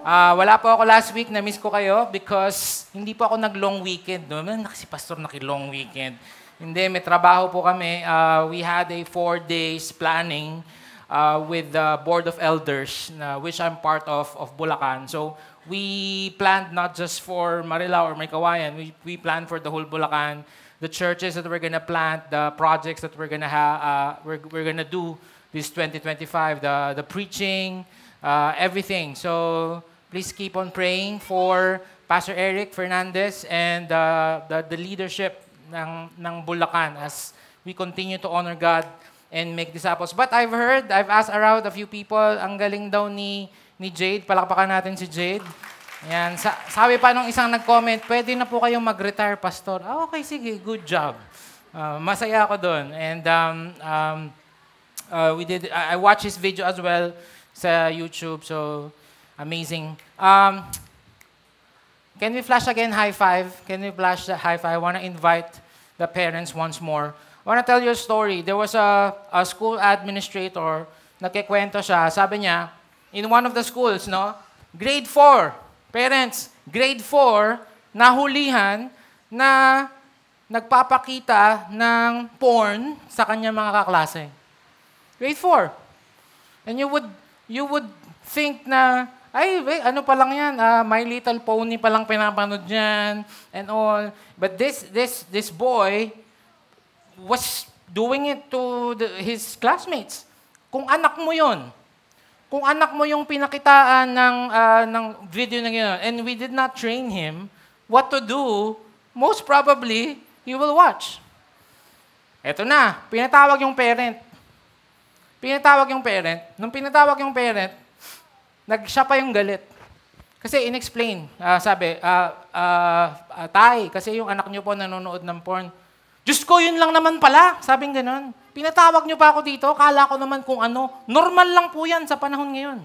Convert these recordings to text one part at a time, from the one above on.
Wala po ako last week, na-miss ko kayo because hindi po ako nag-long weekend. No? Si Pastor naki-long weekend. Hindi, may trabaho po kami. We had a 4 days planning with the Board of Elders, which I'm part of Bulacan. So we planned not just for Marilao or Maykawayan. We planned for the whole Bulacan, the churches that we're gonna plant, the projects that we're gonna have, we're gonna do this 2025, the preaching, everything. So please keep on praying for Pastor Eric Fernandez and the leadership ng Bulacan as we continue to honor God and make disciples. But I've asked around a few people, ang galing daw ni Jade. Palakpakan natin si Jade. Yan. Sabi pa nung isang nag-comment, pwede na po kayong mag-retire, Pastor. Okay, sige, good job. Masaya ako doon. And I watched his video as well sa YouTube, so amazing. Can we flash again high five? Can we flash the high five? I want to invite the parents once more. I want to tell you a story. There was a school administrator, nagkikwento siya. Sabi niya, in one of the schools, no, grade 4, parents, grade 4, nahulihan na nagpapakita ng porn sa kanyang mga kaklase. Grade 4. And you would think na, ay, ano pa lang yan, My Little Pony pa lang pinapanood yan, and all. But this boy was doing it to his classmates. Kung anak mo yon, kung anak mo yung pinakitaan ng video na gano'n, and we did not train him what to do, most probably, he will watch. Eto na, pinatawag yung parent. Nung pinatawag yung parent, siya pa yung galit. Kasi in-explain, sabi, Tay, kasi yung anak niyo po nanonood ng porn. Diyos ko, yun lang naman pala. Sabing ganon. Pinatawag niyo pa ako dito, kala ko naman kung ano. Normal lang po yan sa panahon ngayon.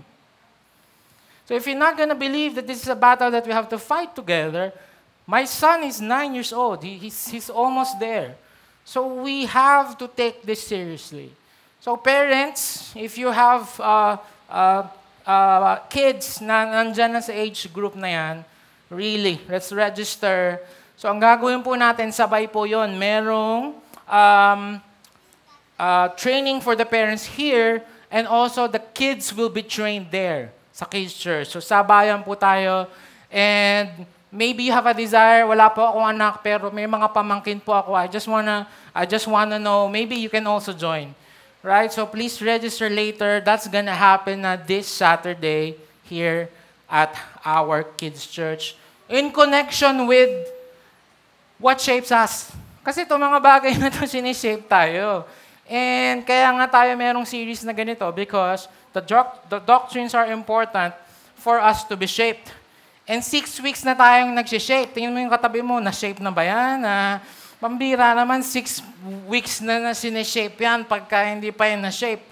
So if you're not gonna believe that this is a battle that we have to fight together, my son is 9 years old. He's almost there. So we have to take this seriously. So parents, if you have kids na nandyan na sa age group na yan, really, let's register. So ang gagawin po natin, sabay po yon. Merong training for the parents here, and also the kids will be trained there sa Kids Church. So sabayan po tayo. And maybe you have a desire, wala po akong anak, pero may mga pamangkin po ako. I just wanna know, maybe you can also join. Right? So please register later. That's gonna happen this Saturday here at our Kids Church in connection with what shapes us. Kasi itong mga bagay na ito, sinishape tayo. And kaya nga tayo merong series na ganito because the doctrines are important for us to be shaped. And 6 weeks na tayong nagsishape. Tingnan mo yung katabi mo, na-shape na ba yan? Pambira naman, 6 weeks na sineshape yan pagka hindi pa yan na-shape.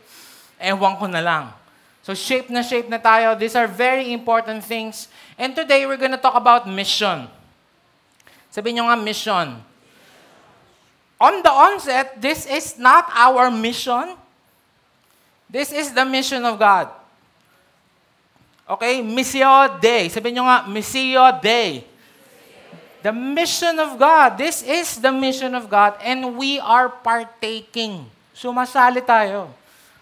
Ewan ko na lang. So shape na tayo. These are very important things. And today, we're gonna talk about mission. Sabihin nyo nga, mission. On the onset, this is not our mission. This is the mission of God. Okay? Missio Dei. Sabihin nyo nga, Missio Dei. The mission of God. This is the mission of God, and we are partaking. Sumasali tayo.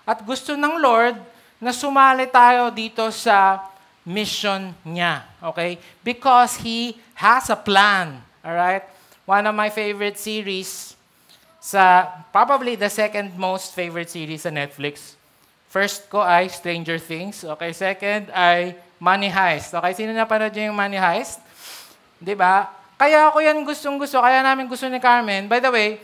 At gusto ng Lord na sumali tayo dito sa mission niya. Okay? Because He has a plan. Alright? One of my favorite series, probably the second most favorite series sa Netflix. First ko ay Stranger Things. Okay? Second ay Money Heist. Okay? Sino napanood niyo yung Money Heist? Diba? Kaya ako yan gustong-gusto, kaya namin gusto ni Carmen. By the way,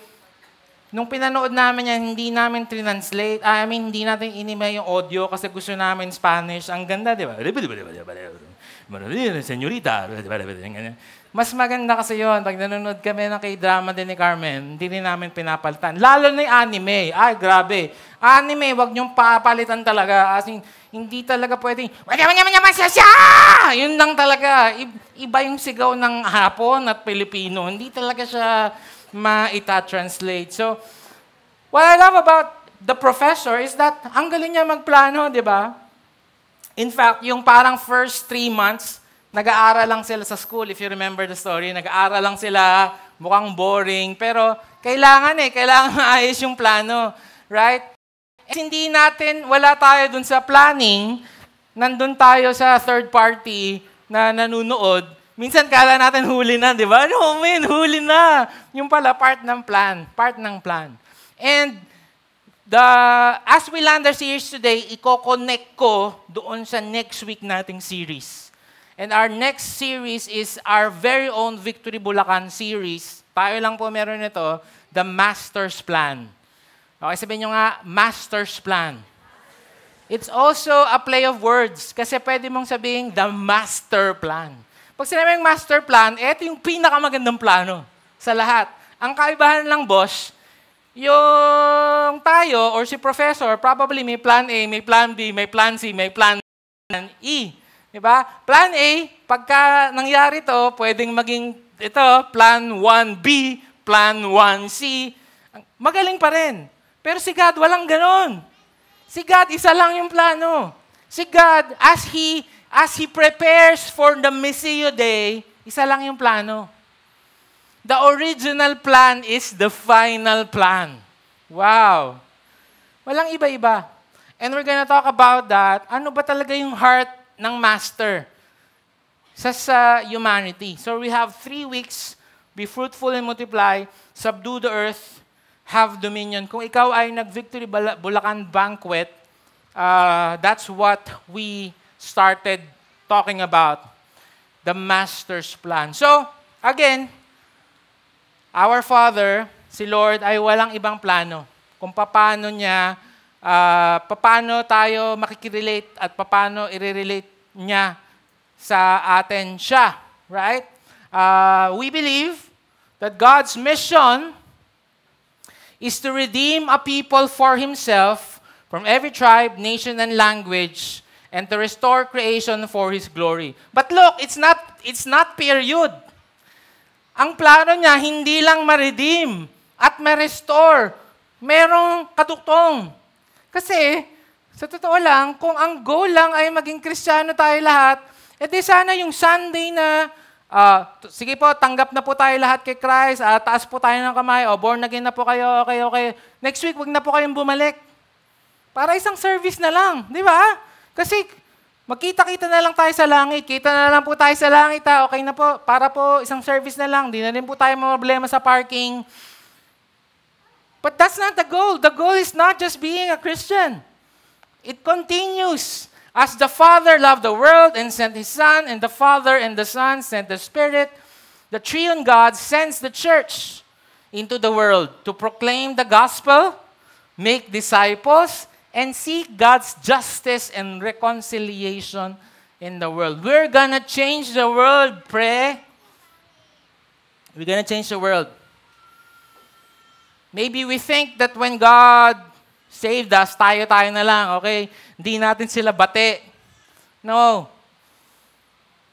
nung pinanood namin yan, hindi namin translate. Hindi natin inime yung audio kasi gusto namin Spanish. Ang ganda, di ba? Senyorita. Mas maganda kasi yon pag nanonood kami ng K-drama din ni Carmen, hindi rin namin pinapalitan. Lalo na yung anime. Ay, grabe. Anime, wag niyong papalitan talaga. As in, hindi talaga pwedeng, yun lang talaga. Iba yung sigaw ng Hapon at Pilipino. Hindi talaga siya maita-translate. So, what I love about the professor is that ang galing niya magplano, di ba? In fact, yung parang first 3 months, nag-aaral lang sila sa school. If you remember the story, nag-aaral lang sila, mukhang boring, pero kailangan maayos yung plano. Right? And hindi natin, wala tayo dun sa planning, nandun tayo sa third party na nanunood. Minsan kala natin huli na, di ba? No, man, huli na. Yung pala, part ng plan. And as we land our series today, i-connect ko doon sa next week nating series. And our next series is our very own Victory Bulacan series. Tayo lang po meron nito, The Master's Plan. Okay, sabihin nyo nga, Master's Plan. It's also a play of words kasi pwede mong sabihin, The Master Plan. Pag sinabi yung Master Plan, ito yung pinakamagandang plano sa lahat. Ang kaibahan lang, boss, yung tayo or si professor, probably may plan A, may plan B, may plan C, may plan E. Diba? Plan A, pagka nangyari to, pwedeng maging ito, plan 1B, plan 1C. Magaling pa rin. Pero si God, walang ganon. Si God, isa lang yung plano. Si God, as He prepares for the Messiah Day, isa lang yung plano. The original plan is the final plan. Wow. Walang iba-iba. And we're gonna talk about that. Ano ba talaga yung heart ng Master sa humanity? So we have 3 weeks. Be fruitful and multiply. Subdue the earth. Have dominion. Kung ikaw ay nag-Victory Bulacan Banquet, that's what we started talking about. The Master's plan. So, again, our Father, si Lord, ay walang ibang plano. Kung paano niya, paano tayo makikirelate at paano i-relate niya sa atin siya. Right? We believe that God's mission is to redeem a people for Himself from every tribe, nation, and language, and to restore creation for His glory. But look, it's not period. Ang plano niya, hindi lang ma-redeem at ma-restore. Merong katuktong. Kasi, sa totoo lang, kung ang goal lang ay maging Kristiyano tayo lahat, edi sana yung Sunday na, sige po, tanggap na po tayo lahat kay Christ, taas po tayo ng kamay, born again na po kayo, okay. Next week, wag na po kayong bumalik. Para isang service na lang, di ba? Kasi, magkita-kita na lang tayo sa langit. Kita na lang po tayo sa langit. Okay na po. Para po isang service na lang. Di na rin po tayo problema sa parking. But that's not the goal. The goal is not just being a Christian. It continues. As the Father loved the world and sent His Son, and the Father and the Son sent the Spirit, the Triune God sends the church into the world to proclaim the gospel, make disciples, and seek God's justice and reconciliation in the world. We're gonna change the world, pre. We're gonna change the world. Maybe we think that when God saved us, tayo na lang, okay? Hindi natin sila bate. No.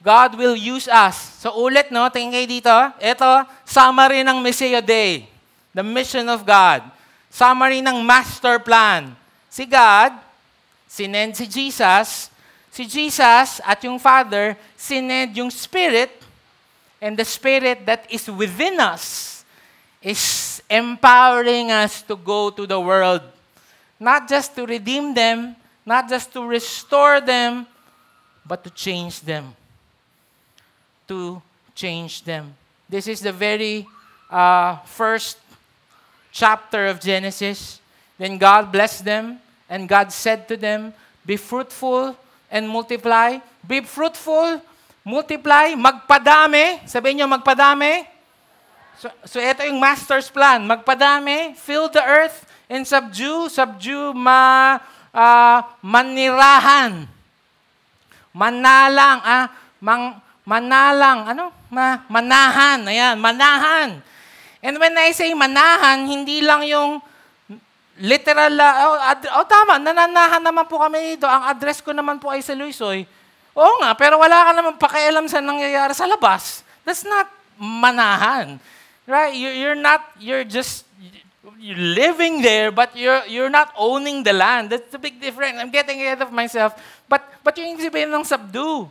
God will use us. So ulit, no? Tingin kayo dito. Ito, summary ng Messiah Day. The mission of God. Summary ng master plan. Si God, sinend si Jesus at yung Father, sinend yung Spirit, and the Spirit that is within us is empowering us to go to the world. Not just to redeem them, not just to restore them, but to change them. To change them. This is the very first chapter of Genesis. Then God blessed them, and God said to them, be fruitful and multiply. Be fruitful, multiply, magpadami. Sabihin nyo, magpadami. So ito yung master's plan. Magpadami, fill the earth, and subdue, manirahan. Manalang, manahan. Ayan, manahan. And when I say manahan, hindi lang yung literal, tama, nananahan naman po kami dito. Ang address ko naman po ay sa Luisoy. Oo nga, pero wala ka naman pakialam sa nangyayari sa labas. That's not manahan. Right? You're just You're living there, but you're not owning the land. That's the big difference. I'm getting ahead of myself. But yung sabihin ng subdue.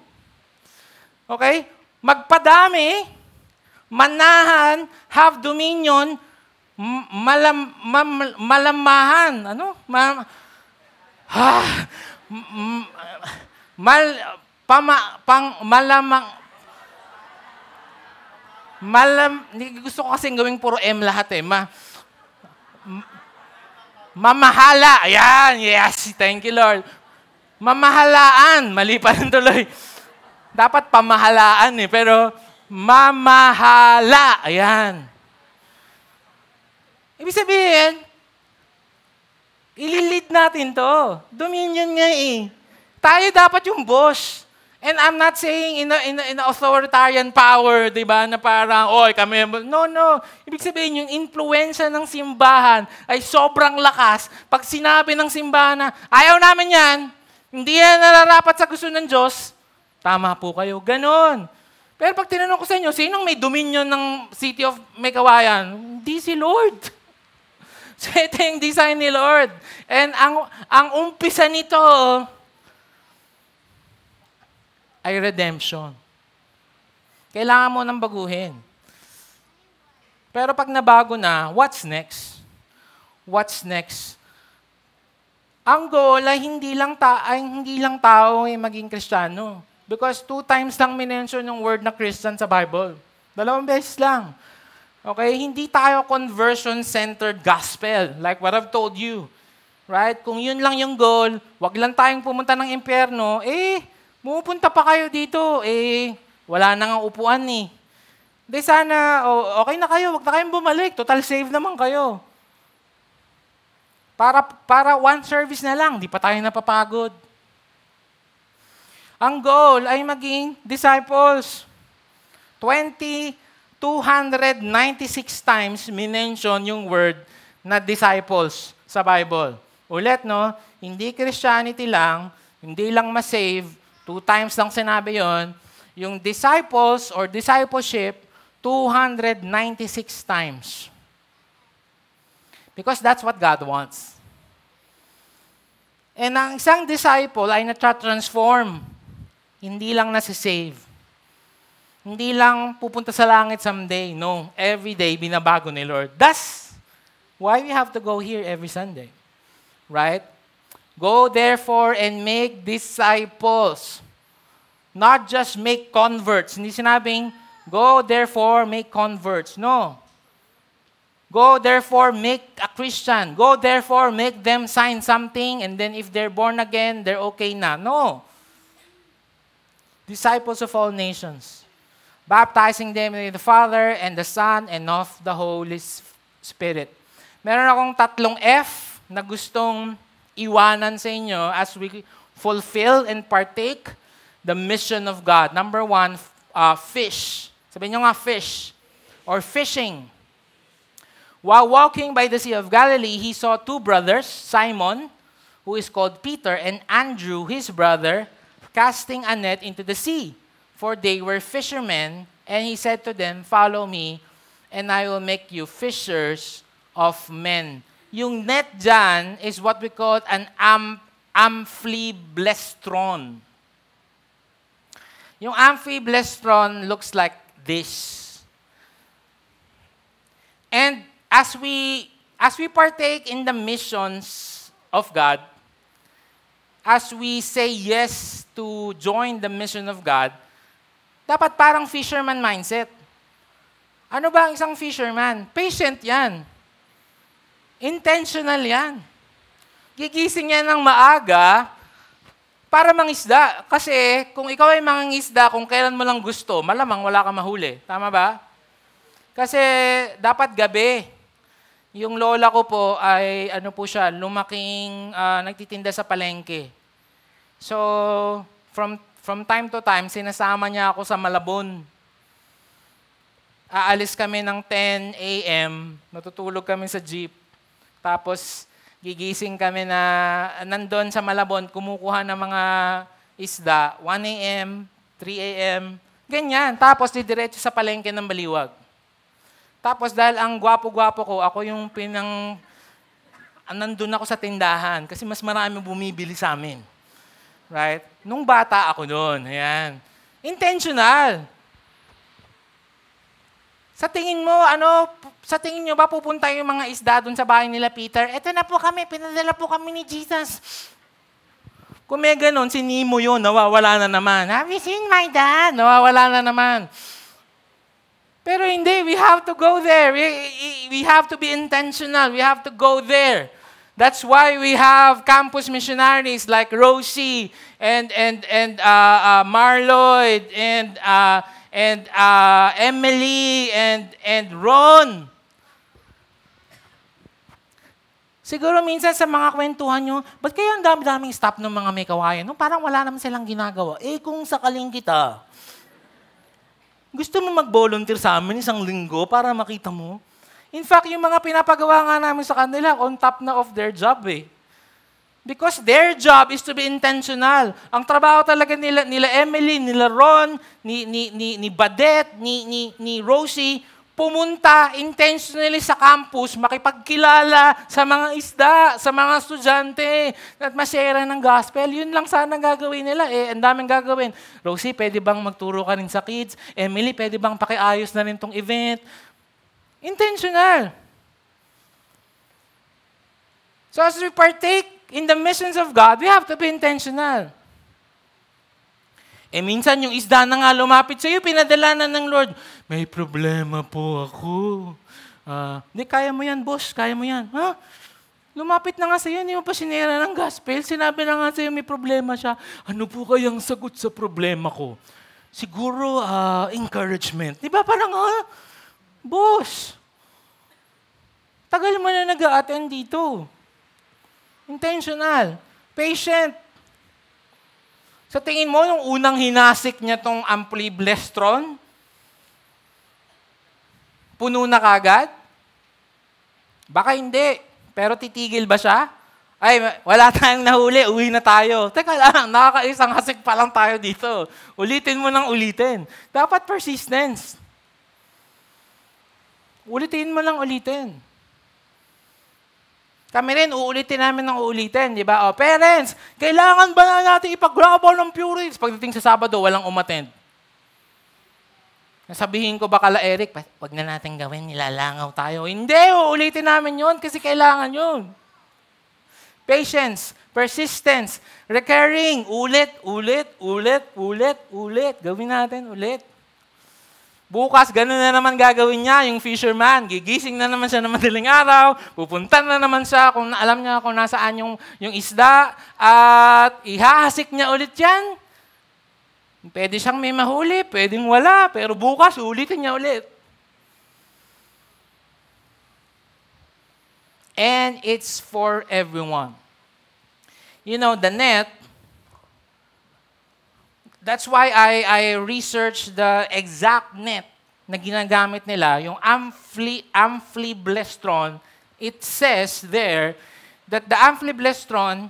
Okay? Magpadami, manahan, have dominion, malamahan. Ano? Gusto ko kasing gawing puro M lahat eh. Mamahala. Ayan. Yes. Thank you, Lord. Mamahalaan. Mali pa rin tuloy. Dapat pamahalaan eh. Pero mamahala. Ayan. Ibig sabihin, ililid natin to. Dominion nga eh. Tayo dapat yung boss. And I'm not saying in authoritarian power, di ba, na parang, oy, kami, no. Ibig sabihin, yung influensya ng simbahan ay sobrang lakas. Pag sinabi ng simbahan na, ayaw namin yan, hindi yan nararapat sa gusto ng Diyos, tama po kayo, ganon. Pero pag tinanong ko sa inyo, sinong may dominion ng City of Mekawayan? Hindi si Lord. So ito yung design ni Lord. And ang umpisa nito, ay redemption. Kailangan mo nang baguhin. Pero pag nabago na, what's next? What's next? Ang goal ay hindi lang tao ay maging Kristiyano. Because 2 times lang minention yung word na Christian sa Bible. 2 beses lang. Okay? Hindi tayo conversion-centered gospel, like what I've told you. Right? Kung yun lang yung goal, wag lang tayong pumunta ng impyerno, pupunta pa kayo dito, wala na nga upuan eh. Di sana, okay na kayo, wag na kayong bumalik, total save naman kayo. Para one service na lang, di pa tayo napapagod. Ang goal ay maging disciples. 296 times minention yung word na disciples sa Bible. Ulit, no? Hindi Christianity lang, hindi lang ma-save, 2 times lang sinabi yon. Yung disciples or discipleship, 296 times. Because that's what God wants. And ang isang disciple ay na-transform. Hindi lang nasi-save. Hindi lang pupunta sa langit someday. No, every day binabago ni Lord. That's why we have to go here every Sunday. Right? Go therefore and make disciples. Not just make converts. Hindi sinabing, go therefore make converts. No. Go therefore make a Christian. Go therefore make them sign something and then if they're born again, they're okay na. No. Disciples of all nations. Baptizing them in the Father and the Son and of the Holy Spirit. Meron akong 3 F na gustong iwanan sa inyo as we fulfill and partake the mission of God. Number 1, fish. Sabihin nyo nga fish or fishing. While walking by the Sea of Galilee, he saw 2 brothers, Simon, who is called Peter, and Andrew, his brother, casting a net into the sea. For they were fishermen, and he said to them, follow me, and I will make you fishers of men. Yung net dyan is what we call an amphiblestron. Yung amphiblestron looks like this. And as we partake in the missions of God, as we say yes to join the mission of God, dapat parang fisherman mindset. Ano ba ang isang fisherman? Patient yan. Intentional yan. Gigising yan ng maaga para mangisda. Kasi kung ikaw ay mangingisda, kung kailan mo lang gusto, malamang wala kang mahuli. Tama ba? Kasi dapat gabi. Yung lola ko po ay lumaking nagtitinda sa palengke. So, from time to time, sinasama niya ako sa Malabon. Aalis kami ng 10 a.m., natutulog kami sa jeep. Tapos, gigising kami na nandun sa Malabon, kumukuha ng mga isda, 1 a.m., 3 a.m., ganyan. Tapos, didiretso sa palengke ng Baliwag. Tapos dahil ang gwapo-gwapo ko, ako yung nandun ako sa tindahan kasi mas marami bumibili sa amin. Right? Nung bata ako doon. Ayan. Intentional. Sa tingin mo, sa tingin nyo ba pupunta yung mga isda doon sa bahay nila Peter? Eto na po kami, pinadala po kami ni Jesus. Kung may ganun, si Nemo yun, nawawala na naman. Have you seen my dad? Nawawala na naman. Pero hindi, we have to go there. We have to be intentional. We have to go there. That's why we have campus missionaries like Rosie and Marloyd and Emily and Ron. Siguro minsan sa mga kwentuhan nyo, ba't kayo ang dami-daming staff ng mga may kawayan? No, parang wala naman silang ginagawa. Kung sakaling kita, gusto mo mag-volunteer sa amin isang linggo para makita mo? In fact, yung mga pinapagawa nga namin sa kanila, on top na of their job Because their job is to be intentional. Ang trabaho talaga nila Emily, nila Ron, ni Badet, ni Rosie, pumunta intentionally sa campus, makipagkilala sa mga isda, sa mga estudyante, at masyera ng gospel. Yun lang sana gagawin nila. Ang daming gagawin. Rosie, pwede bang magturo ka rin sa kids? Emily, pwede bang pakiayos na rin tong event? Intentional. So as we partake in the missions of God, we have to be intentional. Minsan yung isda na nga lumapit sa iyo, pinadala na ng Lord. May problema po ako. Hindi, kaya mo yan, boss. Kaya mo yan. Lumapit na nga sa iyo, hindi mo pa sinira ng gospel. Sinabi na nga sa iyo, may problema siya. Ano po kayang sagot sa problema ko? Siguro, encouragement. Di ba parang, boss, tagal mo na nag-a-attend dito. Intentional. Patient. Sa tingin mo, yung unang hinasik niya tong ampliblestron, puno na kagad? Baka hindi. Pero titigil ba siya? Ay, wala tayong nahuli, uwi na tayo. Teka lang, nakakaisang hasik pa lang tayo dito. Ulitin mo ng ulitin. Dapat persistence. Ulitin mo lang ulitin. Kami rin, uulitin namin ng uulitin, di ba? Parents, kailangan ba na natin ipag-grabo ng purines? Pagdating sa Sabado, walang umattend. Nasabihin ko ba kala Eric, wag na natin gawin, nilalangaw tayo. Hindi, uulitin namin yon kasi kailangan yun. Patience, persistence, recurring, ulit. Gawin natin ulit. Bukas, gano'n na naman gagawin niya, yung fisherman. Gigising na naman siya ng madaling araw, pupunta na naman siya kung alam niya kung nasaan yung isda, at ihahasik niya ulit yan. Pwede siyang may mahuli, pwedeng wala, pero bukas, ulitin niya ulit. And it's for everyone. You know, the net, that's why I researched the exact net na ginagamit nila, yung amphiblestrone. It says there that the amphiblestrone,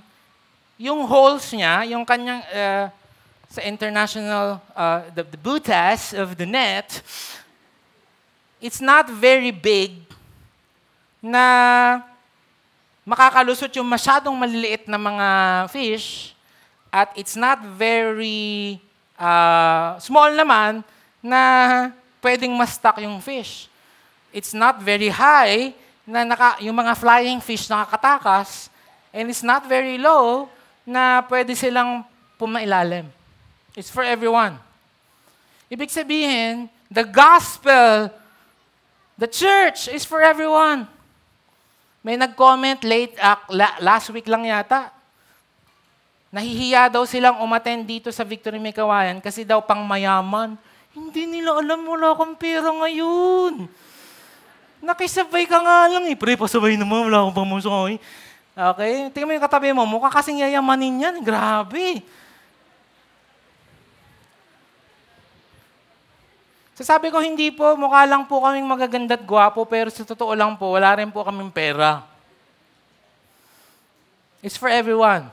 yung holes niya, yung kanyang, sa international, the butas of the net, it's not very big na makakalusot yung masyadong maliliit na mga fish, at it's not very small naman na pwedeng ma-stuck yung fish. It's not very high na yung mga flying fish nakakatakas, and it's not very low na pwede silang pumailalim. It's for everyone. Ibig sabihin, the gospel, the church is for everyone. May nag-comment last week lang yata. Nahihiya daw silang umattend dito sa Victory May Kawayan kasi daw pang mayaman. Hindi nila alam, wala akong pera ngayon. Nakisabay ka nga lang Pre, pasabay naman, wala akong pamusok. Okay? Tingnan mo yung katabi mo, mukha kasing yayamanin yan. Grabe. Sabi ko, hindi po, mukha lang po kaming magaganda at gwapo, pero sa totoo lang po, wala rin po kaming pera. It's for everyone.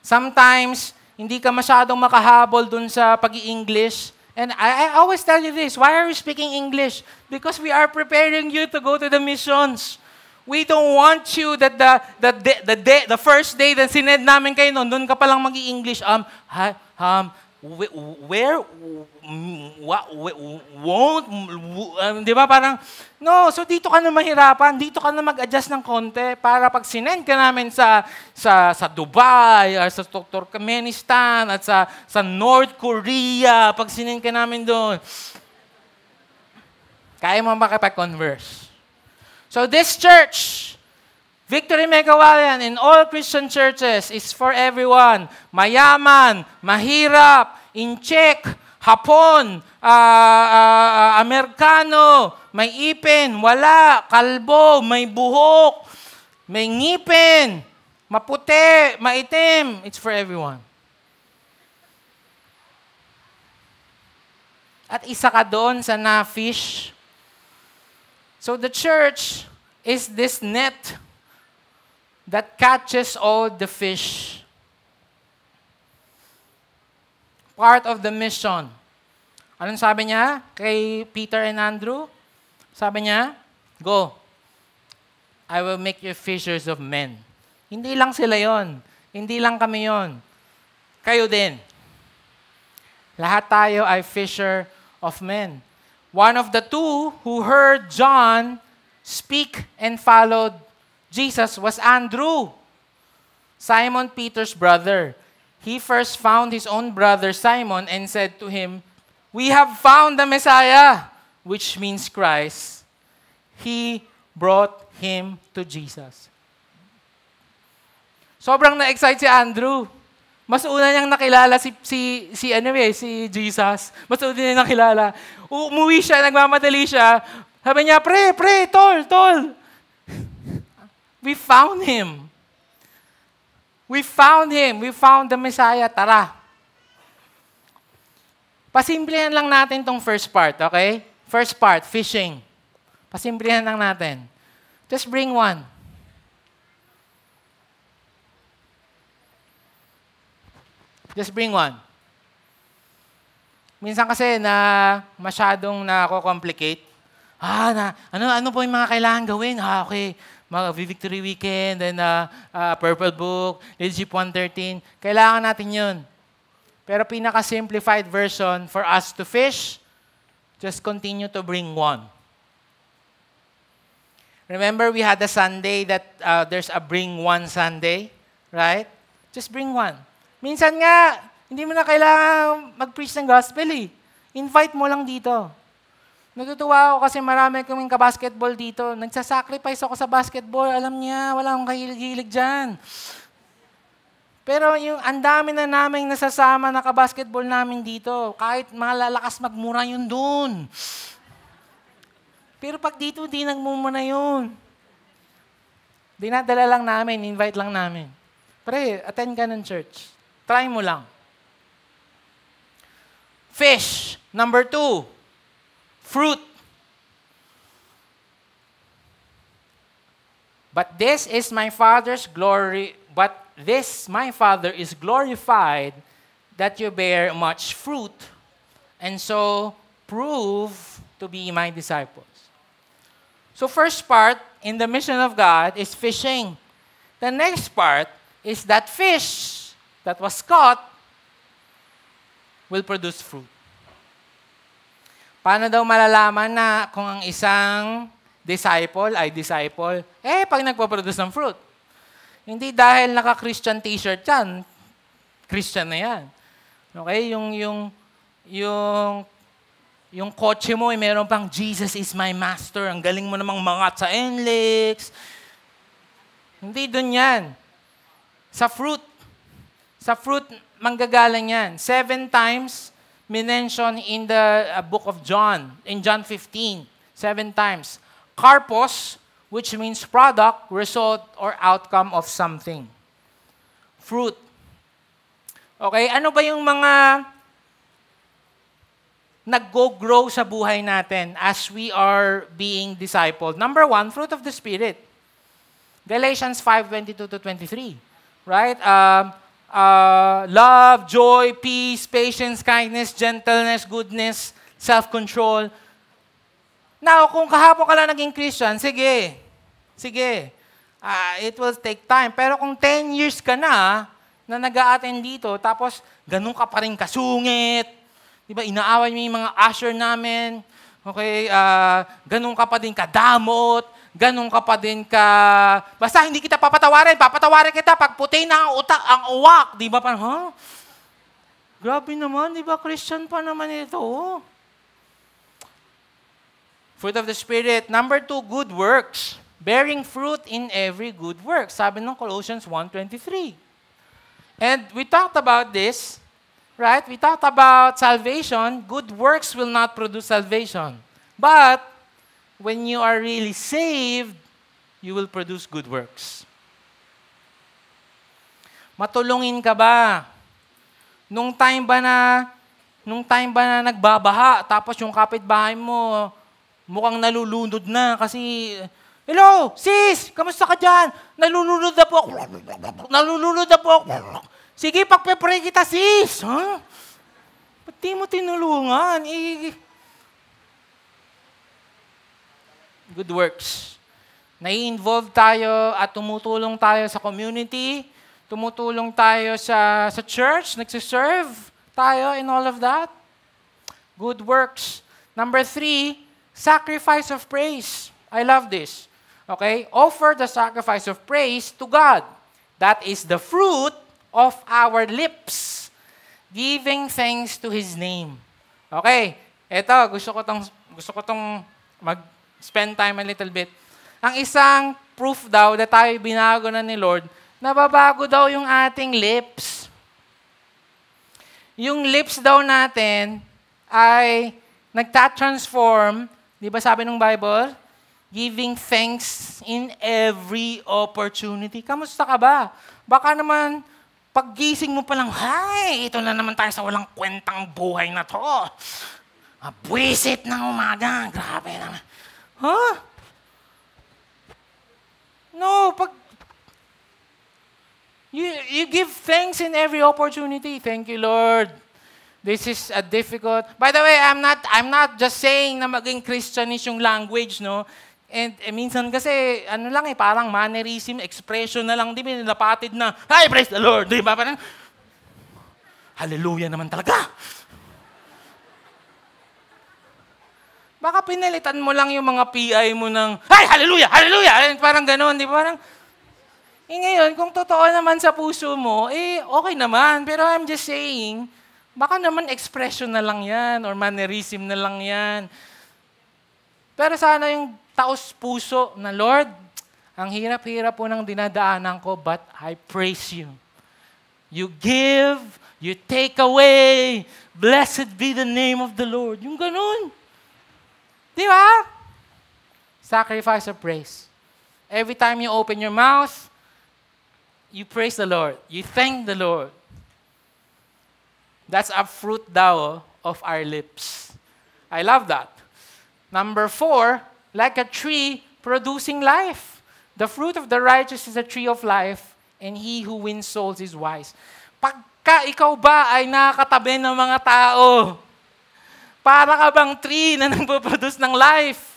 Sometimes, hindi ka masyadong makahabol dun sa pag-i-English, And I always tell you this, why are we speaking English? Because we are preparing you to go to the missions. We don't want you that the first day that sined namin kayo noon, doon ka palang mag-i-English. Di ba parang, no, so dito ka na mahirapan, dito ka na mag-adjust ng konti para pag sinend ka namin sa Dubai, or sa Turkmenistan, at sa North Korea, pag sinend ka namin doon, kaya mo makipag-converse. So this church, Victory Megawayan in all Christian churches is for everyone. Mayaman, mahirap, incheck, Hapon, Amerikano, may ipin, wala, kalbo, may buhok, may ngipin, maputi, maitim. It's for everyone. At isa ka doon sa na-fish. So the church is this net that catches all the fish. Part of the mission. Anong sabi niya kay Peter and Andrew? Sabi niya, go. I will make you fishers of men. Hindi lang sila yon. Hindi lang kami yon. Kayo din. Lahat tayo ay fisher of men. One of the two who heard John speak and followed Jesus was Andrew, Simon Peter's brother. He first found his own brother Simon and said to him, "We have found the Messiah," which means Christ. He brought him to Jesus. Sobrang na-excite si Andrew. Mas una niyang nakilala si Jesus. Mas una niyang nakilala. Umuwi siya, nagmamadali siya. Sabi niya, pre, tol. We found him. We found him. We found the Messiah. Tara. Pasimplihan lang natin tong first part, okay? First part, fishing. Pasimplihan lang natin. Just bring one. Just bring one. Minsan kasi na masyadong nako-complicate. Ano po yung mga kailangan gawin? Okay, Victory Weekend, then Purple Book, Leadership 113. Kailangan natin yun. Pero pinaka-simplified version for us to fish, just continue to bring one. Remember, we had a Sunday that there's a Bring One Sunday, right? Just bring one. Minsan nga, hindi mo na kailangan mag-preach ng gospel eh. Invite mo lang dito. Natutuwa ako kasi marami kaming kabasketball dito. Nagsasacrifice ako sa basketball. Alam niya, wala akong kahilig-hilig dyan. Pero yung ang dami na naming nasasama na kabasketball namin dito. Kahit mga lalakas magmura yun dun. Pero pag dito, di nagmumuna yun. Dinadala lang namin, invite lang namin. Pre, attend ka ng church. Try mo lang. Fish. Number 2. Fruit. But this my Father is glorified that you bear much fruit, and so prove to be my disciples. So first part in the mission of God is fishing. The next part is that fish that was caught will produce fruit. Paano daw malalaman na kung ang isang disciple ay disciple? Pag nagpo-produce ng fruit. Hindi dahil naka-Christian t-shirt yan, Christian na yan. Okay? Yung kotse mo, meron pang Jesus is my master. Ang galing mo namang mangat sa NLEX. Hindi dun yan. Sa fruit. Sa fruit, manggagaling yan. 7 times minention in the book of John, in John 15. 7 times. Karpos, which means product, result, or outcome of something. Fruit. Okay, ano ba yung mga nag-go-grow sa buhay natin as we are being discipled? Number 1, fruit of the Spirit. Galatians 5:22-23. Right? love, joy, peace, patience, kindness, gentleness, goodness, self-control. Now, kung kahapon ka lang naging Christian, sige. Sige. It will take time. Pero kung 10 years ka na nag-a-attend dito, tapos ganun ka pa rin kasungit, di ba, inaaway mo yung mga usher namin, okay, ganun ka pa din kadamot, ganun ka pa din basta hindi kita papatawarin kita pag puti na ang utak, ang uwak, di ba, parang, grabe naman, di ba, Christian pa naman ito, Fruit of the Spirit. Number 2, good works. Bearing fruit in every good work. Sabi ng Colossians 1:23. And we talked about this, right? We talked about salvation. Good works will not produce salvation. But when you are really saved, you will produce good works. Matulungin ka ba? Nung time ba na nagbabaha, tapos yung kapitbahay mo, mukhang nalulunod na kasi, hello, sis, kamusta ka dyan? Nalulunod na po ako. Nalulunod na po ako. Sige, pagpe-pray kita, sis. Huh? Ba't di mo tinulungan? Good works. Nai-involve tayo at tumutulong tayo sa community, tumutulong tayo sa church, nagsiserve tayo in all of that. Good works. Number 3, sacrifice of praise. I love this. Okay? Offer the sacrifice of praise to God. That is the fruit of our lips, giving thanks to His name. Okay? Ito, gusto ko tong mag-spend time a little bit. Ang isang proof daw na tayo binago na ni Lord, nababago daw yung ating lips. Yung lips daw natin ay nagta-transform, di ba sabi ng Bible? Giving thanks in every opportunity. Kamusta ka ba? Baka naman, paggising mo pa lang, hay, ito na naman tayo sa walang kwentang buhay na to. Buwisit ng umaga. Grabe naman. Huh? No, you give thanks in every opportunity. Thank you, Lord. This is a difficult. By the way, I'm not just saying na maging Christian is yung language, no? And minsan kasi lang parang mannerism, expression na lang din nilapatid na, "Hi, praise the Lord." Di ba? Parang hallelujah naman talaga. Baka pinalitan mo lang yung mga PI mo ng, "Hi, hallelujah, hallelujah." Parang ganoon, di ba? Parang ngayon, kung totoo naman sa puso mo, okay naman. Pero I'm just saying, baka naman expression na lang yan or mannerism na lang yan. Pero sana yung taos puso na, Lord, ang hirap-hirap po ng dinadaanan ko, but I praise you. You give, you take away. Blessed be the name of the Lord. Yung ganun. Di ba? Sacrifice of praise. Every time you open your mouth, you praise the Lord. You thank the Lord. That's a fruit daw of our lips. I love that. Number 4, like a tree producing life. The fruit of the righteous is a tree of life, and he who wins souls is wise. Pagka ikaw ba ay nakakatabi ng mga tao, para ka bang tree na nagpo-produce ng life?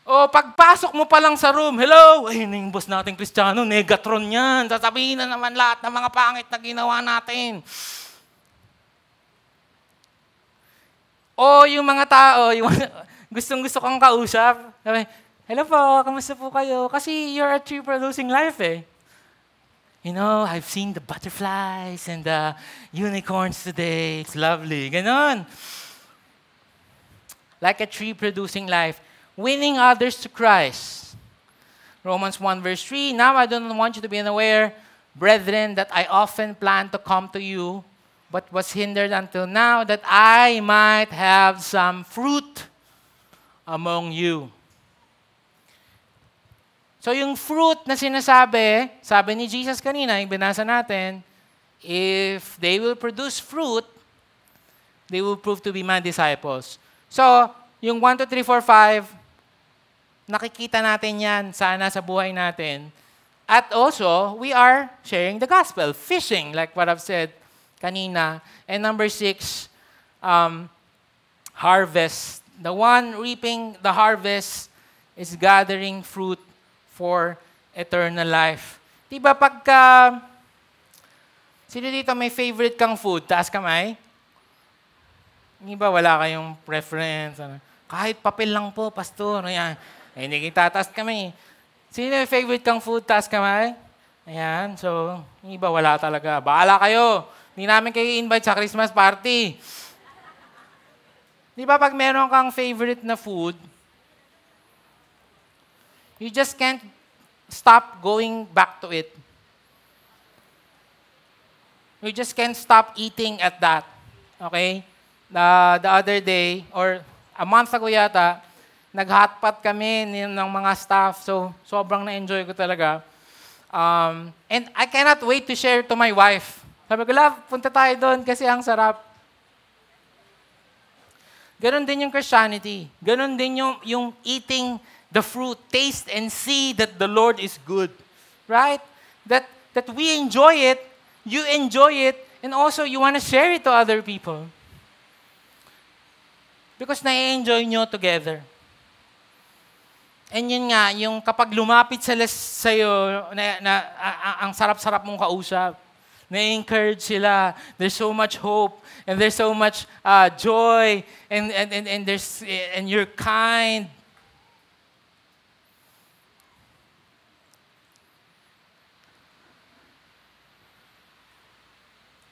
O pagpasok mo pa lang sa room, hello, ayun na yung boss nating Kristiyano, Negatron yan. Sasabihin na naman lahat ng mga pangit na ginawa natin. O yung mga tao, yung gustong-gusto kang kausap, sabi, hello po, kamusta po kayo? Kasi you're a tree producing life eh. You know, I've seen the butterflies and the unicorns today. It's lovely. Ganon. Like a tree producing life. Winning others to Christ. Romans 1 verse 3, now I don't want you to be unaware, brethren, that I often plan to come to you, but was hindered until now, that I might have some fruit among you. So yung fruit na sinasabi, sabi ni Jesus kanina, yung binasa natin, if they will produce fruit, they will prove to be my disciples. So, yung 1, 2, 3, 4, 5, nakikita natin yan sana sa buhay natin. At also, we are sharing the gospel, fishing, like what I've said kanina. And number 6, harvest. The one reaping the harvest is gathering fruit for eternal life. Diba pagka, sino dito may favorite kang food? Taas kamay? Hindi ba wala kayong preference? Kahit papel lang po, pastor. Ayan. Hindi kita taas kamay. Sino may favorite kang food? Taas kamay? Ayan. So, hindi ba wala talaga? Bahala kayo. Hindi namin kayo invite sa Christmas party. Di ba pag meron kang favorite na food, you just can't stop going back to it. You just can't stop eating at that. Okay? The other day, or a month ago yata, nag-hotpot kami ng mga staff. So, sobrang na-enjoy ko talaga. And I cannot wait to share to my wife. Sabi ko, love, punta tayo doon kasi ang sarap. Ganon din yung Christianity. Ganon din yung eating the fruit. Taste and see that the Lord is good. Right? That we enjoy it, you enjoy it, and also you want to share it to other people. Because na-enjoy nyo together. And yun nga, yung kapag lumapit sa'yo, ang sarap-sarap mong kausap, na-encourage sila, there's so much hope, and there's so much joy, and you're kind.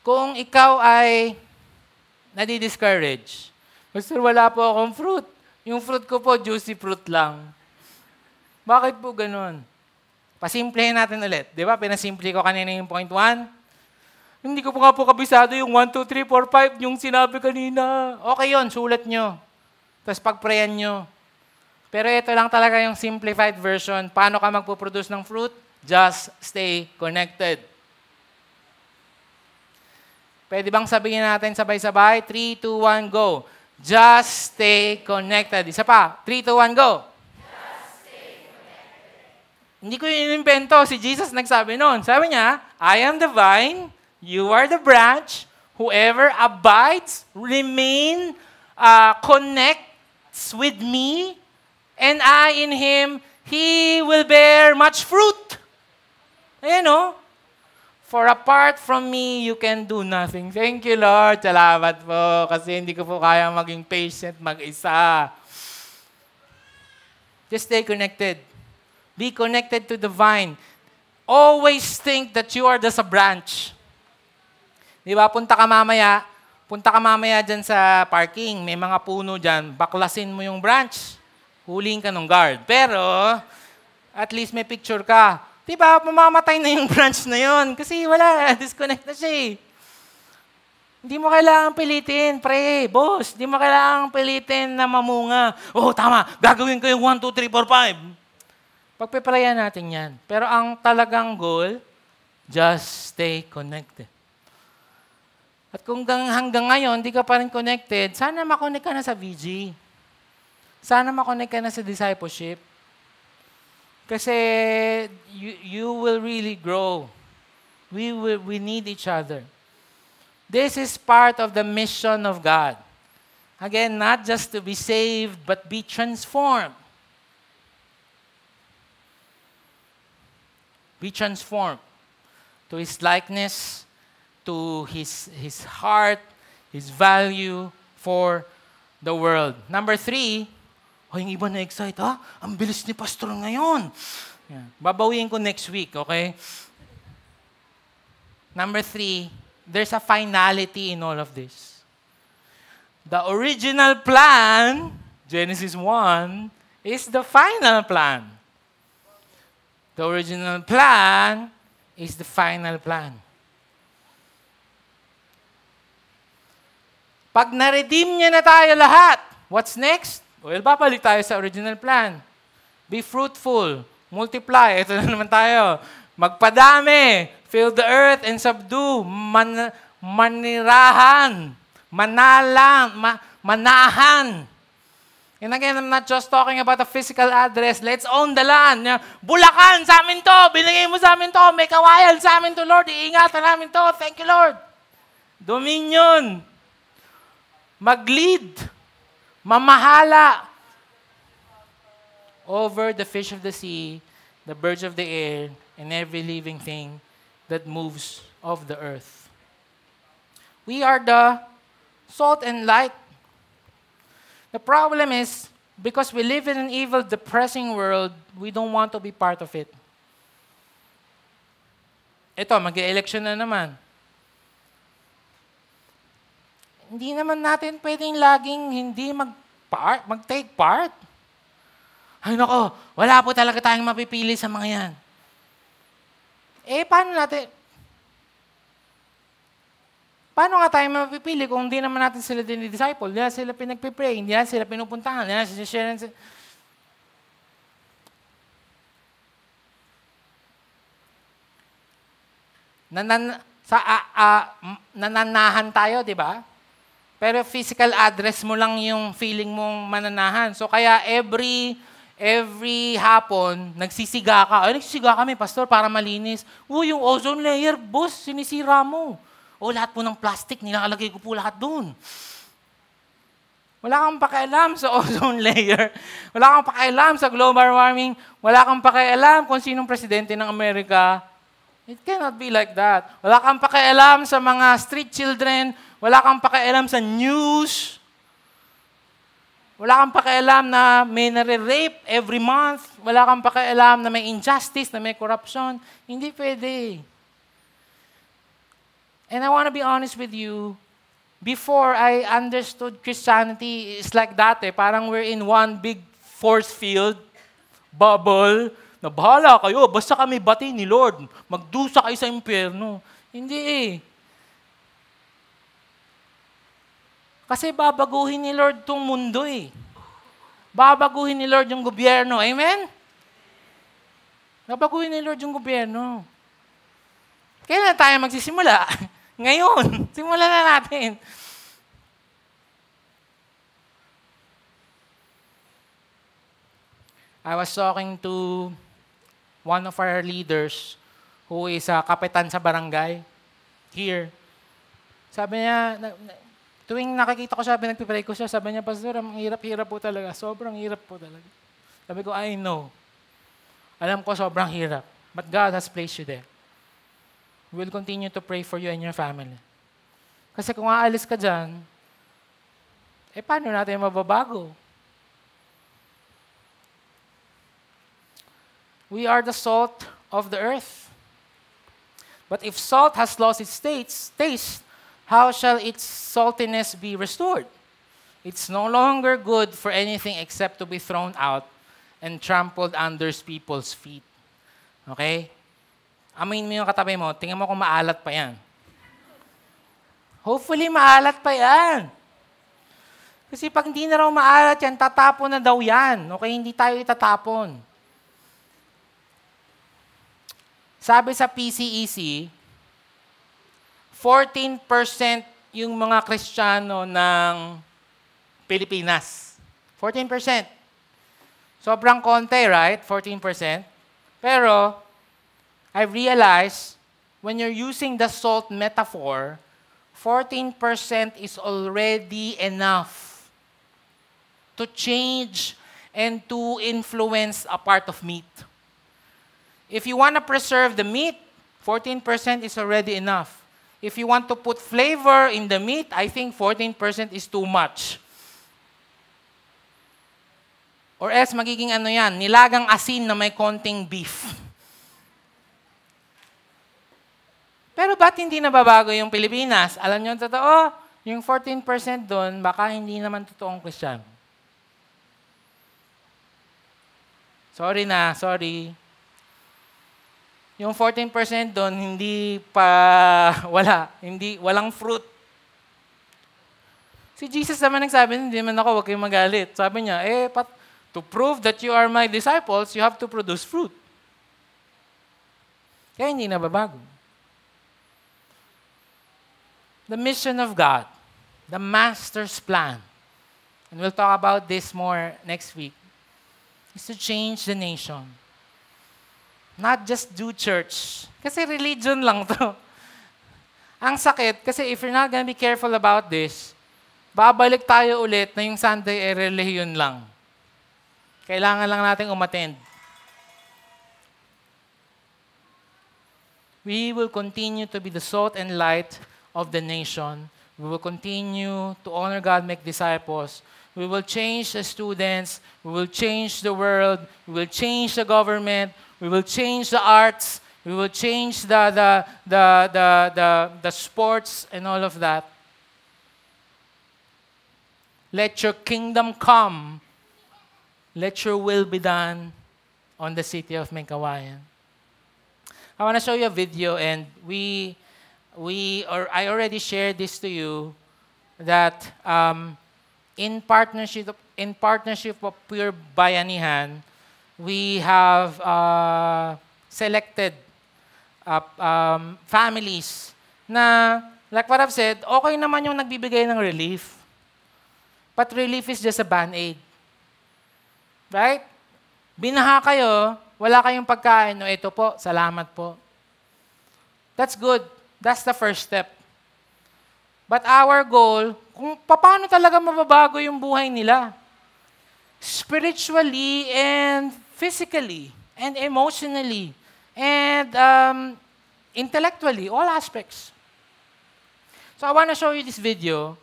Kung ikaw ay nadi-discourage, Pastor, wala po akong fruit. Yung fruit ko po, juicy fruit lang. Bakit po ganun? Pasimplehin natin ulit. Di ba? Pinasimple ko kanina yung point 1. Hindi ko po nga po kabisado yung 1, 2, 3, 4, 5, yung sinabi kanina. Okay yun, sulat nyo. Tapos pag-prayan nyo. Pero ito lang talaga yung simplified version. Paano ka magpo-produce ng fruit? Just stay connected. Pwede bang sabihin natin sabay-sabay? 3, 2, 1, go. Just stay connected. Isa pa. 3, 2, 1, go. Just stay connected. Hindi ko yung inimbento. Si Jesus nagsabi noon. Sabi niya, I am the vine, you are the branch. Whoever abides, connects with me, and I in him, he will bear much fruit. Ayan o. For apart from me, you can do nothing. Thank you, Lord. Salamat po. Kasi hindi ko po kaya maging patient mag-isa. Just stay connected. Be connected to the vine. Always think that you are just a branch. Di ba? Punta ka mamaya dyan sa parking. May mga puno dyan. Baklasin mo yung branch. Huling ka ng guard. Pero, at least may picture ka. Diba, mamamatay na yung branch na yun. Kasi wala, disconnect na siya eh. Hindi mo kailangang pilitin, pre, boss. Hindi mo kailangang pilitin na mamunga. Oh, tama, gagawin ko yung 1, 2, 3, 4, 5. Pagpiprayan natin yan. Pero ang talagang goal, just stay connected. At kung hanggang ngayon, hindi ka pa rin connected, sana makonect ka na sa VG. Sana makonect ka na sa discipleship. Kasi you will really grow. We need each other. This is part of the mission of God. Again, not just to be saved, but be transformed. Be transformed to His likeness, to His heart, His value for the world. Number 3, yung iba na-excite, ang bilis ni Pastor ngayon. Yeah. Babawiin ko next week, okay? Number 3, there's a finality in all of this. The original plan, Genesis 1, is the final plan. The original plan is the final plan. Pag na-redeem niya na tayo lahat, what's next? Well, babalik tayo sa original plan. Be fruitful, multiply. Ito na naman tayo. Magpadami, fill the earth and subdue, manirahan, manahan. And again, I'm not just talking about a physical address. Let's own the land. Bulacan, sa amin to. Binigay mo sa amin to. May kawayan sa amin to, Lord. Iingatan namin to. Thank you, Lord. Dominion. Mag-lead. Mamahala. Over the fish of the sea, the birds of the air, and every living thing that moves of the earth. We are the salt and light. The problem is, because we live in an evil, depressing world, we don't want to be part of it. Ito, mag-election na naman. Hindi naman natin pwedeng laging hindi mag-take part. Ay nako, wala po talaga tayong mapipili sa mga yan. Paano nga tayo mapipili kung hindi naman natin sila dinidisciple? Hindi na sila pinagpipray, hindi na sila pinupuntahan, hindi na sila share. Nananahan tayo, di ba? Pero physical address mo lang yung feeling mong mananahan. So kaya every hapon, nagsisiga ka. Ay, nagsisiga kami, pastor, para malinis. Yung ozone layer, boss, sinisira mo. Lahat po ng plastic, nilalagay ko po lahat doon. Wala kang pakialam sa ozone layer. Wala kang pakialam sa global warming. Wala kang pakialam kung sinong presidente ng Amerika. It cannot be like that. Wala kang pakialam sa mga street children. Wala kang pakialam sa news. Wala kang pakialam na may nare-rape every month. Wala kang pakialam na may injustice, na may corruption. Hindi pwede. And I want to be honest with you, before I understood Christianity, it's like that parang we're in one big force field, bubble, na bahala kayo, basta kami bati ni Lord, magdusa kayo sa impyerno. Hindi Kasi babaguhin ni Lord tong mundo Babaguhin ni Lord yung gobyerno. Amen? Babaguhin ni Lord yung gobyerno. Kailan tayo magsisimula? Ngayon, simulan na natin. I was talking to one of our leaders who is a kapitan sa barangay here. Sabi niya, tuwing nakikita ko siya, pinagpipray ko siya, sabi niya, pastor, ang hirap-hirap po talaga. Sobrang hirap po talaga. Sabi ko, I know. Alam ko sobrang hirap. But God has placed you there. We will continue to pray for you and your family. Kasi kung aalis ka dyan, paano natin mababago? We are the salt of the earth. But if salt has lost its taste, how shall its saltiness be restored? It's no longer good for anything except to be thrown out and trampled under people's feet. Okay? Amin mo yung katabi mo, tingnan mo kung maalat pa yan. Hopefully, maalat pa yan. Kasi pag hindi na raw maalat yan, tatapon na daw yan. Okay, hindi tayo itatapon. Sabi sa PCEC, 14% yung mga Kristiyano ng Pilipinas. 14%. Sobrang konti, right? 14%. Pero, I realized, when you're using the salt metaphor, 14% is already enough to change and to influence a part of meat. If you want to preserve the meat, 14% is already enough. If you want to put flavor in the meat, I think 14% is too much. Or else, magiging nilagang asin na may konting beef. Pero ba't hindi nababago yung Pilipinas? Alam niyo, totoo, yung 14% doon, baka hindi naman totoong Kristiyano. Sorry. Yung 14% doon, walang fruit. Si Jesus naman nagsabi, hindi naman ako, huwag kayong magalit. Sabi niya, to prove that you are my disciples, you have to produce fruit. Kaya hindi nababago. The mission of God, the Master's plan, and we'll talk about this more next week, is to change the nation. Not just do church. Kasi religion lang to. Ang sakit, kasi if you're not gonna be careful about this, babalik tayo ulit na yung Sunday ay relihiyon lang. Kailangan lang natin umattend. We will continue to be the salt and light of the nation. We will continue to honor God, make disciples. We will change the students. We will change the world. We will change the government. We will change the arts. We will change the sports and all of that. Let your kingdom come. Let your will be done on the city of Mengkawayan. I want to show you a video, and I already shared this to you that in partnership of Pure Bayanihan, we have selected families na, like what I've said, okay naman yung nagbibigay ng relief. But relief is just a band-aid. Right? Binaha kayo, wala kayong pagkain, o ito po, salamat po. That's good. That's the first step. But our goal, kung paano talaga mababago yung buhay nila, spiritually and physically and emotionally and intellectually, all aspects. So I want to show you this video,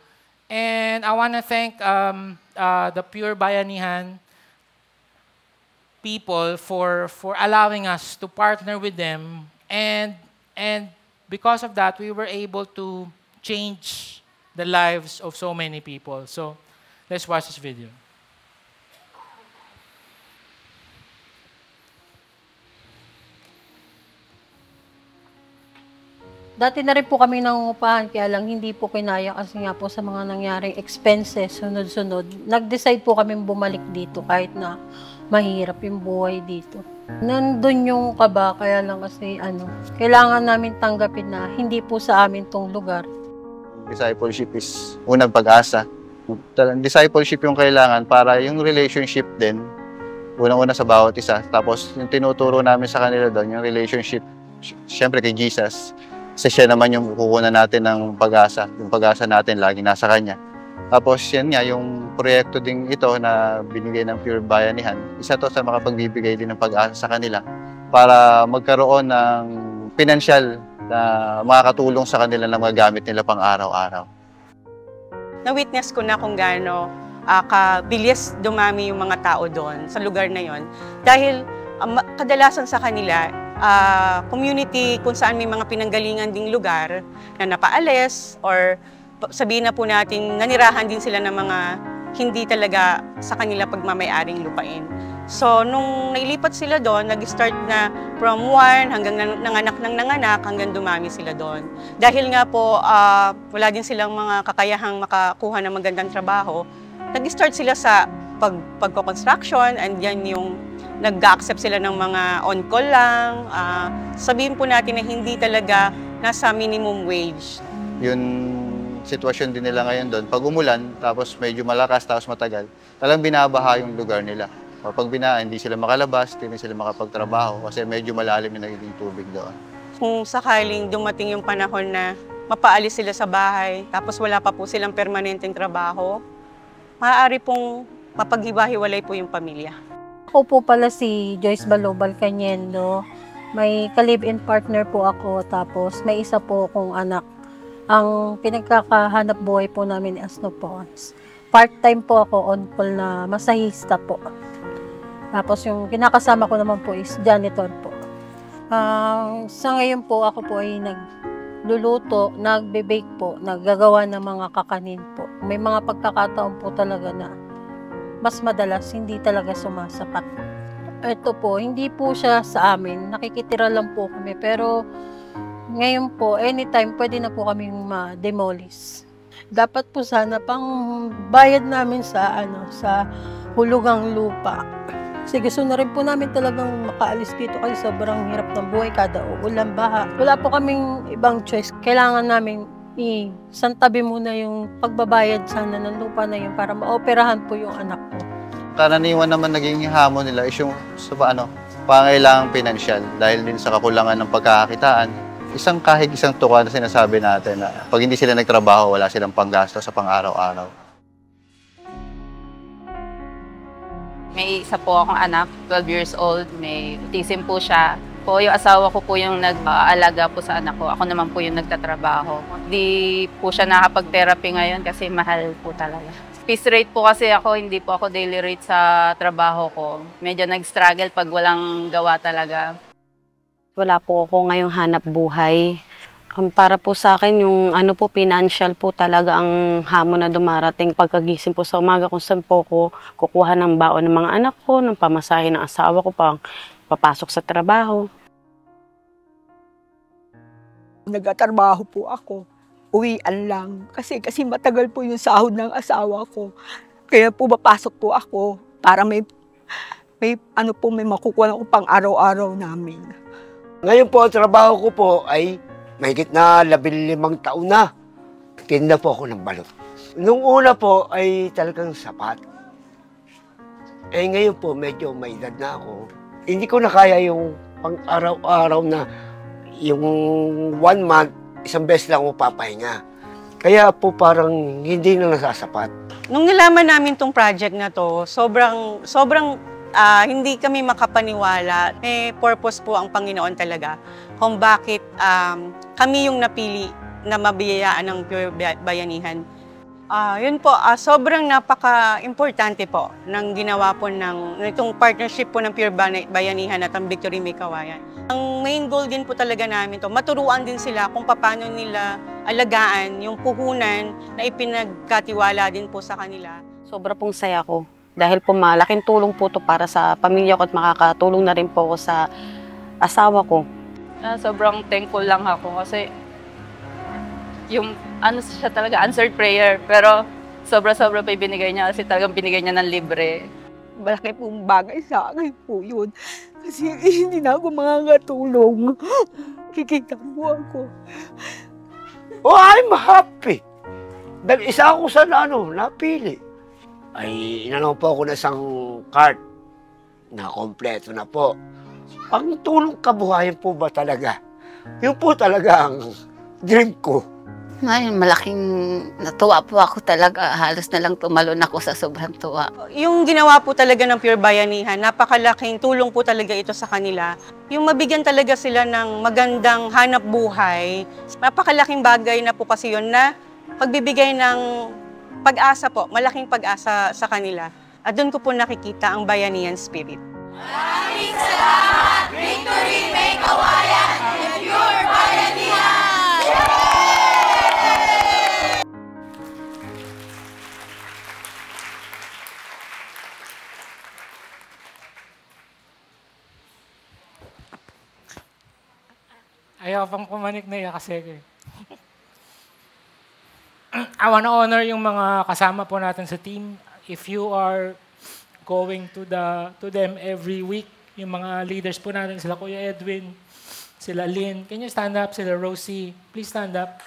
and I want to thank the Pure Bayanihan people for allowing us to partner with them, and because of that, we were able to change the lives of so many people. So let's watch this video. Dati na rin po kami nangungupahan, kaya lang hindi po kinaya kasi nga po sa mga nangyaring expenses, sunod-sunod. Nag-decide po kami bumalik dito kahit na mahirap yung buhay dito. Nandun yung kaba, kaya lang kasi kailangan namin tanggapin na hindi po sa amin tong lugar. Discipleship is unang pag-asa. Discipleship yung kailangan para yung relationship din, unang-una sa bawat isa. Tapos yung tinuturo namin sa kanila doon, yung relationship, syempre kay Jesus. Kasi siya naman yung kukunan natin ng pag-asa. Yung pag-asa natin lagi nasa Kanya. Tapos yan nga, yung proyekto din ito na binigay ng Pure Bayanihan, isa to sa makapagbibigay din ng pag-asa sa kanila para magkaroon ng pinansyal na makakatulong sa kanila na magagamit nila pang araw-araw. Na-witness ko na kung gaano kabilis dumami yung mga tao doon sa lugar na yon. Dahil kadalasan sa kanila, community kung saan may mga pinanggalingan ding lugar na napaalis or sabihin na po natin nanirahan din sila ng mga hindi talaga sa kanila pagmamay-aring lupain. So, nung nailipat sila doon, nag-start na from 1 hanggang nanganak ng nanganak hanggang dumami sila doon. Dahil nga po, wala din silang mga kakayahang makakuha ng magandang trabaho, nag-start sila sa pagko-construction, and yan yung nag-accept sila ng mga on-call lang. Sabihin po natin na hindi talaga nasa minimum wage. Yung sitwasyon din nila ngayon doon, pag umulan, tapos medyo malakas, tapos matagal, talagang binabaha yung lugar nila. O pag binaha, hindi sila makalabas, hindi sila makapagtrabaho kasi medyo malalim yung nagiging tubig doon. Kung sakaling dumating yung panahon na mapaalis sila sa bahay, tapos wala pa po silang permanenteng trabaho, maaari pong mapaghiwa-hiwalay po yung pamilya. Ako po pala si Joyce Balobal Cañendo. May ka-live-in partner po ako, tapos may isa po akong anak. Ang pinagkakahanap buhay po namin as no po. Part-time po ako, on-call na masahista po. Tapos yung kinakasama ko naman po is janitor po. Sa ngayon po, ako po ay nagluluto, nagbe-bake po, naggagawa ng mga kakanin po. May mga pagkakataon po talaga na mas madalas hindi talaga sumasapat. Ito po, hindi po siya sa amin. Nakikitira lang po kami. Pero ngayon po, anytime, pwede na po kami ma-demolish. Dapat po sana pang bayad namin sa hulugang lupa. Kasi gusto na rin po namin talagang makaalis dito kasi sobrang hirap ng buhay kada uulan, baha. Wala po kaming ibang choice. Kailangan namin isantabi muna yung pagbabayad sana ng lupa na yun para maoperahan po yung anak ko. Karaniwan naman naging hamon nila is yung pangailangang pinansyal dahil din sa kakulangan ng pagkakakitaan. Isang kahig isang tuka na sinasabi natin na pag hindi sila nagtrabaho, wala silang panggasto sa pang-araw-araw. May isa po akong anak, 12 years old, may autism po siya. Yung asawa ko po yung nag-aalaga po sa anak ko. Ako naman po yung nagtatrabaho. Di po siya nakapag-therapy ngayon kasi mahal po talaga. Piece rate po kasi ako, hindi po ako daily rate sa trabaho ko. Medyo nag-struggle pag walang gawa talaga. Wala po ako ngayong hanap buhay. Para po sa akin, yung financial po talaga ang hamon na dumarating pagkagising po sa umaga kung saan po ko kukuha ng baon ng mga anak ko, ng pamasahe ng asawa ko pang papasok sa trabaho. Nagtatrabaho po ako. Uwian lang. Kasi matagal po yung sahod ng asawa ko. Kaya po papasok po ako para may makukuha ko pang araw-araw namin. Ngayon po, ang trabaho ko po ay mahigit na 15 taon na. Tinda po ako ng balot. Nung una po ay talagang sapat. Ngayon po, medyo may edad na ako. Hindi ko na kaya yung pang-araw-araw na yung 1 month, isang beses lang ako papahinga. Kaya po parang hindi na nasasapat. Nung nilaman namin tong project na to, sobrang hindi kami makapaniwala. May purpose po ang Panginoon talaga kung bakit kami yung napili na mabiyayaan ng Pure Bayanihan. Yun po, sobrang napaka-importante po ng ginawa po itong partnership po ng Pure Bayanihan at ang Victory May Kawayan. Ang main goal din po talaga namin to, maturuan din sila kung paano nila alagaan yung puhunan na ipinagkatiwala din po sa kanila. Sobra pong saya ko dahil po malaking tulong po to para sa pamilya ko at makakatulong na rin po ako sa asawa ko. Sobrang thankful lang ako kasi yung siya talaga, answered prayer. Pero sobra-sobra pa ibinigay niya kasi talagang binigay niya ng libre. Malaki pong bagay sa akin po yun. Kasi hindi na ako makakatulong. Kikita po ako. Oh, I'm happy! Dahil isa ako sa napili. Ay, inanaw po ako na isang card na kompleto na po. Ang tulong kabuhayan po ba talaga? Yun po talaga ang dream ko. Ngayon, malaking natuwa po ako talaga. Halos na lang tumalon ako sa sobrang tuwa. Yung ginawa po talaga ng Pure Bayanihan, napakalaking tulong po talaga ito sa kanila. Yung mabigyan talaga sila ng magandang hanap buhay, napakalaking bagay na po kasi yun na pagbibigay ng pag-asa po, malaking pag-asa sa kanila. At doon ko po nakikita ang Bayanihan spirit. Maraming salamat, Victory May Kawayan and Pure Bayanihan! Ayaw pang pumanik na iya kasi I want to honor yung mga kasama po natin sa team. If you are going to them every week, yung mga leaders po natin, sila Kuya Edwin, sila Lynn. Can you stand up? Sila Rosie. Please stand up.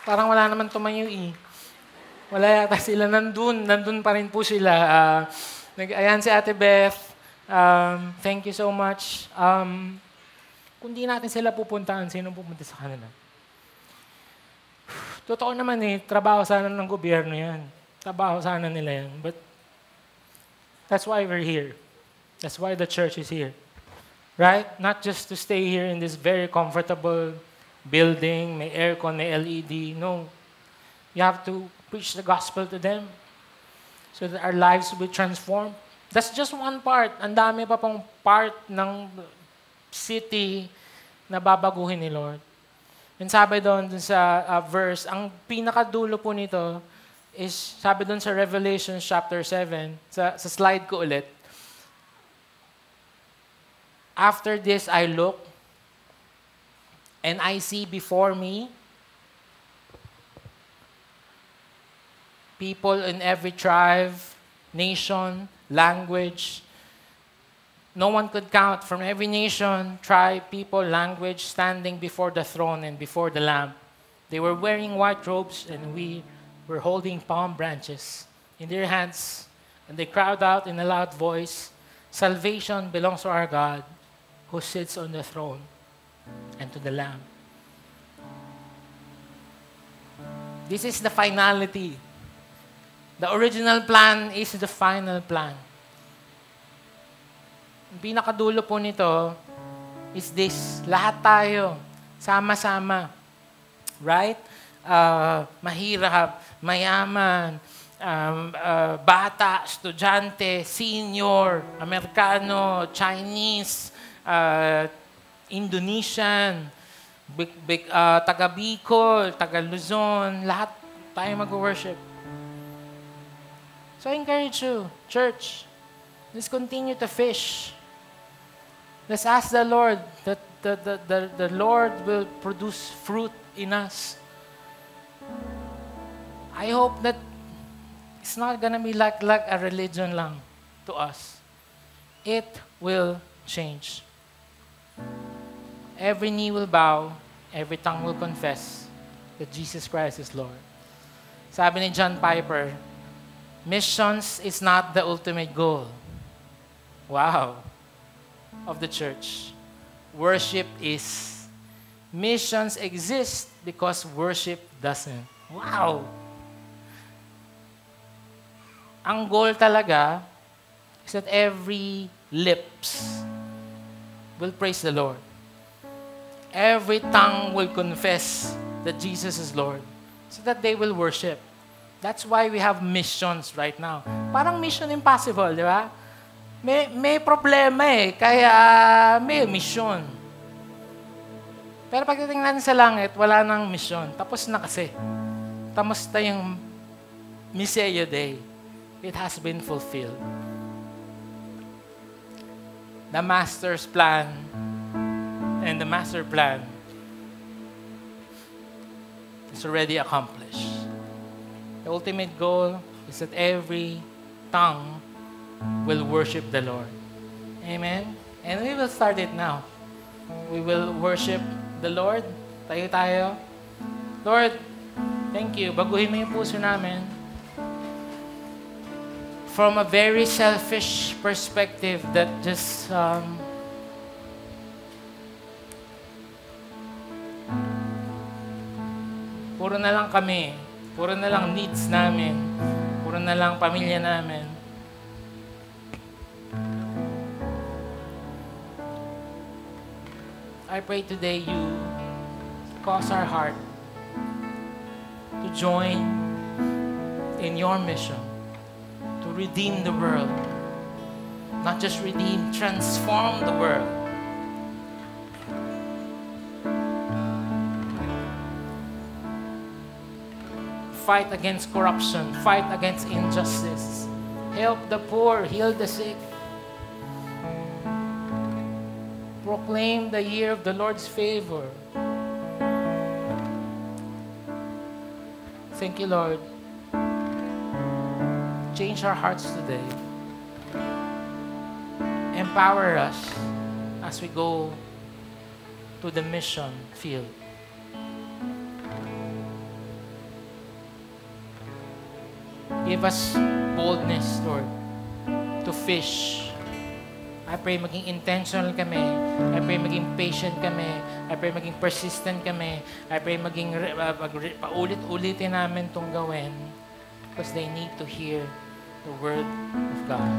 Parang wala naman tumayo Wala yata sila nandun pa rin po sila. Ayan si Ate Beth. Thank you so much. Kung di natin sila pupuntahan, sino pupunta sa kanila? Totoo naman trabaho sana ng gobyerno yan. Trabaho sana nila yan. But that's why we're here. That's why the church is here. Right? Not just to stay here in this very comfortable building, may aircon, may LED. No. You have to preach the gospel to them so that our lives will be transformed. That's just one part. Ang dami pa pong part ng city na babaguhin ni Lord. And sabi doon sa verse, ang pinakadulo po nito is, sabi doon sa Revelation chapter 7, sa slide ko ulit, after this I look, and I see before me people in every tribe, nation, language, No one could count, from every nation, tribe, people, language, standing before the throne and before the Lamb. They were wearing white robes, and we were holding palm branches in their hands. And they cried out in a loud voice, "Salvation belongs to our God, who sits on the throne, and to the Lamb." This is the finality. The original plan is the final plan. Ang pinakadulo po nito is this. Lahat tayo, sama-sama. Right? Mahirap, mayaman, bata, estudyante, senior, Amerikano, Chinese, Indonesian, taga Bicol, taga Luzon, lahat tayo mag-worship. So I encourage you, church, let's continue to fish. Let's ask the Lord that the Lord will produce fruit in us. I hope that it's not gonna be like a religion lang to us. It will change. Every knee will bow, every tongue will confess that Jesus Christ is Lord. Sabi ni John Piper, missions is not the ultimate goal. Wow. Of the church. Worship is. Missions exist because worship doesn't. Wow. Ang goal talaga is that every lips will praise the Lord. Every tongue will confess that Jesus is Lord, so that they will worship. That's why we have missions right now. Parang mission impossible, di ba? May problema kaya may mission. Pero pagdating natin sa langit, wala nang mission. Tapos na kasi. Tapos na yung Messiah Day. It has been fulfilled. The Master's plan and the Master plan is already accomplished. The ultimate goal is that every tongue will worship the Lord. Amen? And we will start it now. We will worship the Lord. Tayo. Lord, thank you. Baguhin mo yung puso namin. From a very selfish perspective that just puro na lang kami. Puro na lang needs namin. Puro na lang pamilya namin. I pray today you cause our heart to join in your mission to redeem the world. Not just redeem, transform the world. Fight against corruption, fight against injustice. Help the poor, heal the sick. Proclaim the year of the Lord's favor. Thank you, Lord. Change our hearts today. Empower us as we go to the mission field. Give us boldness, Lord, to fish. I pray maging intentional kami. I pray maging patient kami. I pray maging persistent kami. I pray maging paulit-ulitin namin itong gawin because they need to hear the word of God.